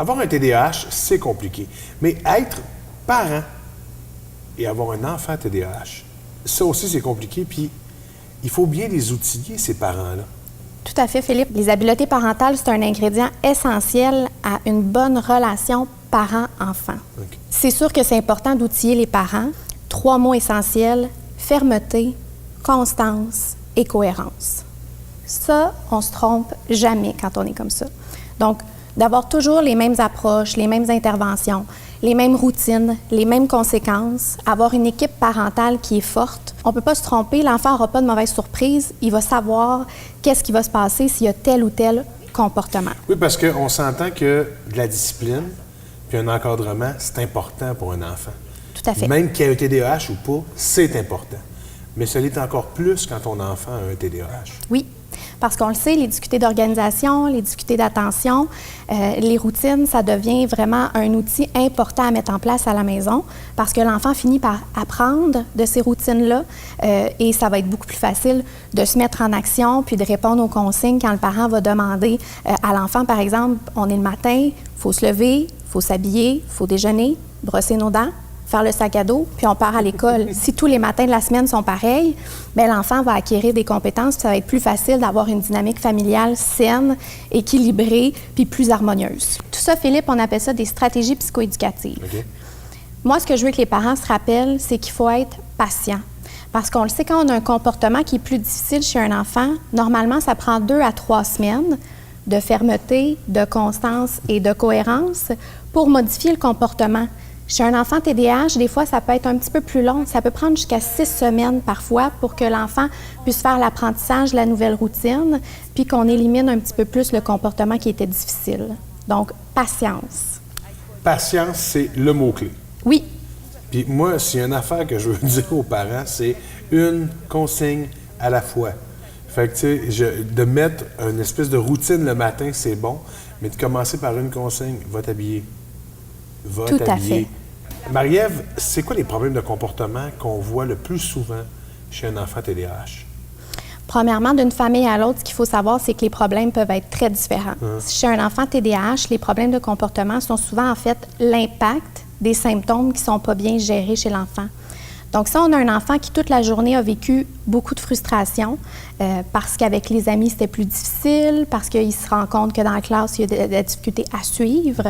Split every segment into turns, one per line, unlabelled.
Avoir un TDAH, c'est compliqué. Mais être parent et avoir un enfant TDAH, ça aussi, c'est compliqué. Puis, il faut bien les outiller, ces parents-là.
Tout à fait, Philippe. Les habiletés parentales, c'est un ingrédient essentiel à une bonne relation parent-enfant.
Okay.
C'est sûr que c'est important d'outiller les parents. 3 mots essentiels, fermeté, constance et cohérence. Ça, on se trompe jamais quand on est comme ça. Donc, d'avoir toujours les mêmes approches, les mêmes interventions, les mêmes routines, les mêmes conséquences, avoir une équipe parentale qui est forte. On ne peut pas se tromper, l'enfant n'aura pas de mauvaise surprise, il va savoir qu'est-ce qui va se passer s'il y a tel ou tel comportement.
Oui, parce qu'on s'entend que de la discipline puis un encadrement, c'est important pour un enfant.
Tout à fait.
Même qu'il y ait un TDAH ou pas, c'est important. Mais ça l'est encore plus quand ton enfant a un TDAH.
Oui. Parce qu'on le sait, les difficultés d'organisation, les difficultés d'attention, les routines, ça devient vraiment un outil important à mettre en place à la maison parce que l'enfant finit par apprendre de ces routines-là et ça va être beaucoup plus facile de se mettre en action puis de répondre aux consignes quand le parent va demander à l'enfant, par exemple, on est le matin, il faut se lever, il faut s'habiller, il faut déjeuner, brosser nos dents, faire le sac à dos, puis on part à l'école. Si tous les matins de la semaine sont pareils, bien, l'enfant va acquérir des compétences, puis ça va être plus facile d'avoir une dynamique familiale saine, équilibrée, puis plus harmonieuse. Tout ça, Philippe, on appelle ça des stratégies psychoéducatives.
Okay.
Moi, ce que je veux que les parents se rappellent, c'est qu'il faut être patient. Parce qu'on le sait, quand on a un comportement qui est plus difficile chez un enfant, normalement, ça prend 2 à 3 semaines de fermeté, de constance et de cohérence pour modifier le comportement. Chez un enfant TDAH, des fois, ça peut être un petit peu plus long. Ça peut prendre jusqu'à 6 semaines parfois pour que l'enfant puisse faire l'apprentissage de la nouvelle routine, puis qu'on élimine un petit peu plus le comportement qui était difficile. Donc, patience.
Patience, c'est le mot-clé.
Oui.
Puis moi, s'il y a une affaire que je veux dire aux parents, c'est une consigne à la fois. Fait que, tu sais, de mettre une espèce de routine le matin, c'est bon, mais de commencer par une consigne, va t'habiller. Va
Tout à
t'habiller.
fait.
Marie-Ève, c'est quoi les problèmes de comportement qu'on voit le plus souvent chez un enfant TDAH?
Premièrement, d'une famille à l'autre, ce qu'il faut savoir, c'est que les problèmes peuvent être très différents. Chez un enfant TDAH, les problèmes de comportement sont souvent, en fait, l'impact des symptômes qui ne sont pas bien gérés chez l'enfant. Donc, si on a un enfant qui, toute la journée, a vécu beaucoup de frustration parce qu'avec les amis, c'était plus difficile, parce qu'il se rend compte que dans la classe, il y a de la difficulté à suivre,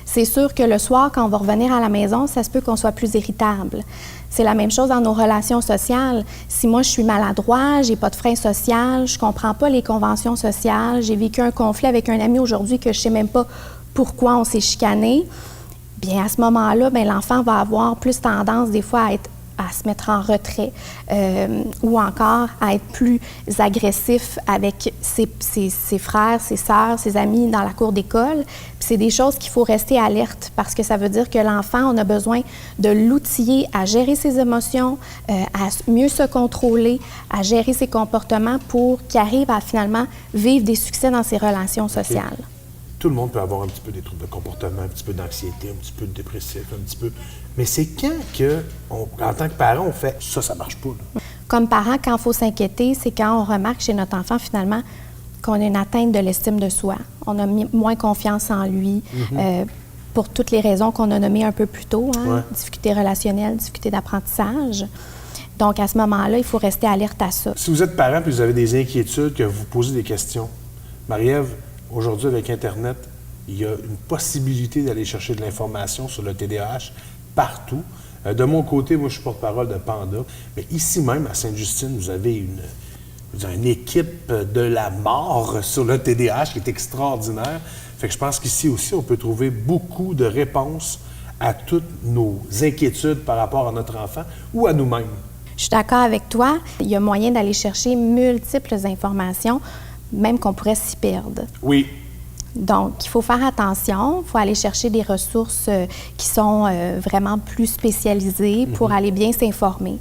c'est sûr que le soir, quand on va revenir à la maison, ça se peut qu'on soit plus irritable. C'est la même chose dans nos relations sociales. Si moi, je suis maladroit, j'ai pas de frein social, je comprends pas les conventions sociales, j'ai vécu un conflit avec un ami aujourd'hui que je sais même pas pourquoi on s'est chicané, bien à ce moment-là, bien, l'enfant va avoir plus tendance des fois à se mettre en retrait ou encore à être plus agressif avec ses frères, ses sœurs, ses amis dans la cour d'école. Puis c'est des choses qu'il faut rester alerte parce que ça veut dire que l'enfant, on a besoin de l'outiller à gérer ses émotions, à mieux se contrôler, à gérer ses comportements pour qu'il arrive à finalement vivre des succès dans ses relations sociales.
Tout le monde peut avoir un petit peu des troubles de comportement, un petit peu d'anxiété, un petit peu de dépressif, un petit peu... Mais c'est quand que, en tant que parent, on fait « ça marche pas ».
Comme parent, quand il faut s'inquiéter, c'est quand on remarque chez notre enfant, finalement, qu'on a une atteinte de l'estime de soi. On a moins confiance en lui pour toutes les raisons qu'on a nommées un peu plus tôt, hein? Difficultés relationnelles, difficultés d'apprentissage. Donc, à ce moment-là, il faut rester alerte à ça.
Si vous êtes parent et vous avez des inquiétudes, que vous posez des questions, Marie-Ève, aujourd'hui, avec Internet, il y a une possibilité d'aller chercher de l'information sur le TDAH partout. De mon côté, moi, je suis porte-parole de Panda. Mais ici même, à Sainte-Justine, vous avez une équipe de la mort sur le TDAH qui est extraordinaire. Fait que je pense qu'ici aussi, on peut trouver beaucoup de réponses à toutes nos inquiétudes par rapport à notre enfant ou à nous-mêmes.
Je suis d'accord avec toi. Il y a moyen d'aller chercher multiples informations, même qu'on pourrait s'y perdre.
Oui.
Donc, il faut faire attention. Il faut aller chercher des ressources qui sont vraiment plus spécialisées pour aller bien s'informer.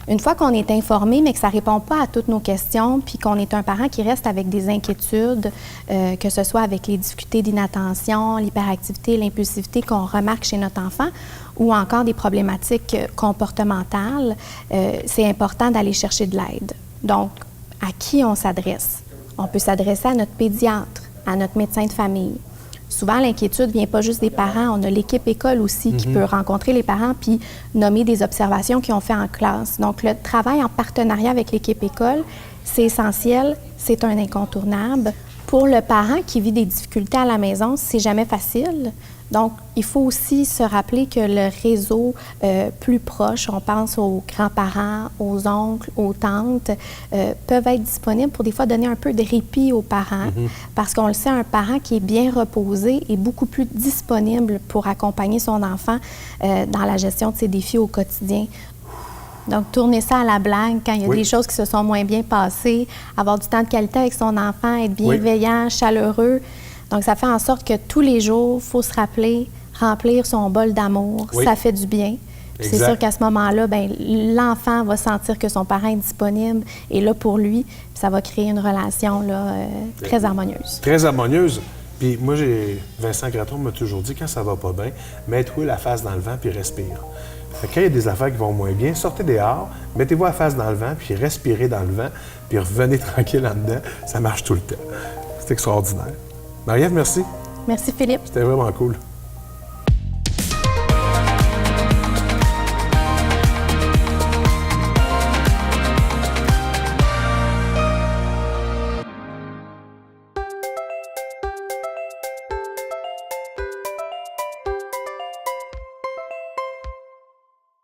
Une fois qu'on est informé, mais que ça ne répond pas à toutes nos questions, puis qu'on est un parent qui reste avec des inquiétudes, que ce soit avec les difficultés d'inattention, l'hyperactivité, l'impulsivité qu'on remarque chez notre enfant, ou encore des problématiques comportementales, c'est important d'aller chercher de l'aide. Donc, à qui on s'adresse? On peut s'adresser à notre pédiatre, à notre médecin de famille. souvent, l'inquiétude ne vient pas juste des parents. On a l'équipe école aussi qui peut rencontrer les parents puis nommer des observations qu'ils ont fait en classe. Donc, le travail en partenariat avec l'équipe école, c'est essentiel, c'est un incontournable. Pour le parent qui vit des difficultés à la maison, c'est jamais facile. Donc, il faut aussi se rappeler que le réseau plus proche, on pense aux grands-parents, aux oncles, aux tantes, peuvent être disponibles pour des fois donner un peu de répit aux parents. Parce qu'on le sait, un parent qui est bien reposé est beaucoup plus disponible pour accompagner son enfant dans la gestion de ses défis au quotidien. Donc, tourner ça à la blague quand il y a des choses qui se sont moins bien passées, avoir du temps de qualité avec son enfant, être bienveillant, chaleureux. Donc, ça fait en sorte que tous les jours, il faut se rappeler, remplir son bol d'amour. Ça fait du bien. C'est sûr qu'à ce moment-là, bien, l'enfant va sentir que son parent est disponible et là pour lui. Ça va créer une relation là, très harmonieuse. Très harmonieuse.
Puis moi, Vincent Gratton m'a toujours dit, quand ça va pas bien, mets-toi la face dans le vent puis respire. Fait que quand il y a des affaires qui vont moins bien, sortez dehors, mettez-vous la face dans le vent puis respirez dans le vent puis revenez tranquille en dedans. Ça marche tout le temps. C'est extraordinaire. Marie-Ève, merci.
Merci, Philippe.
C'était vraiment cool.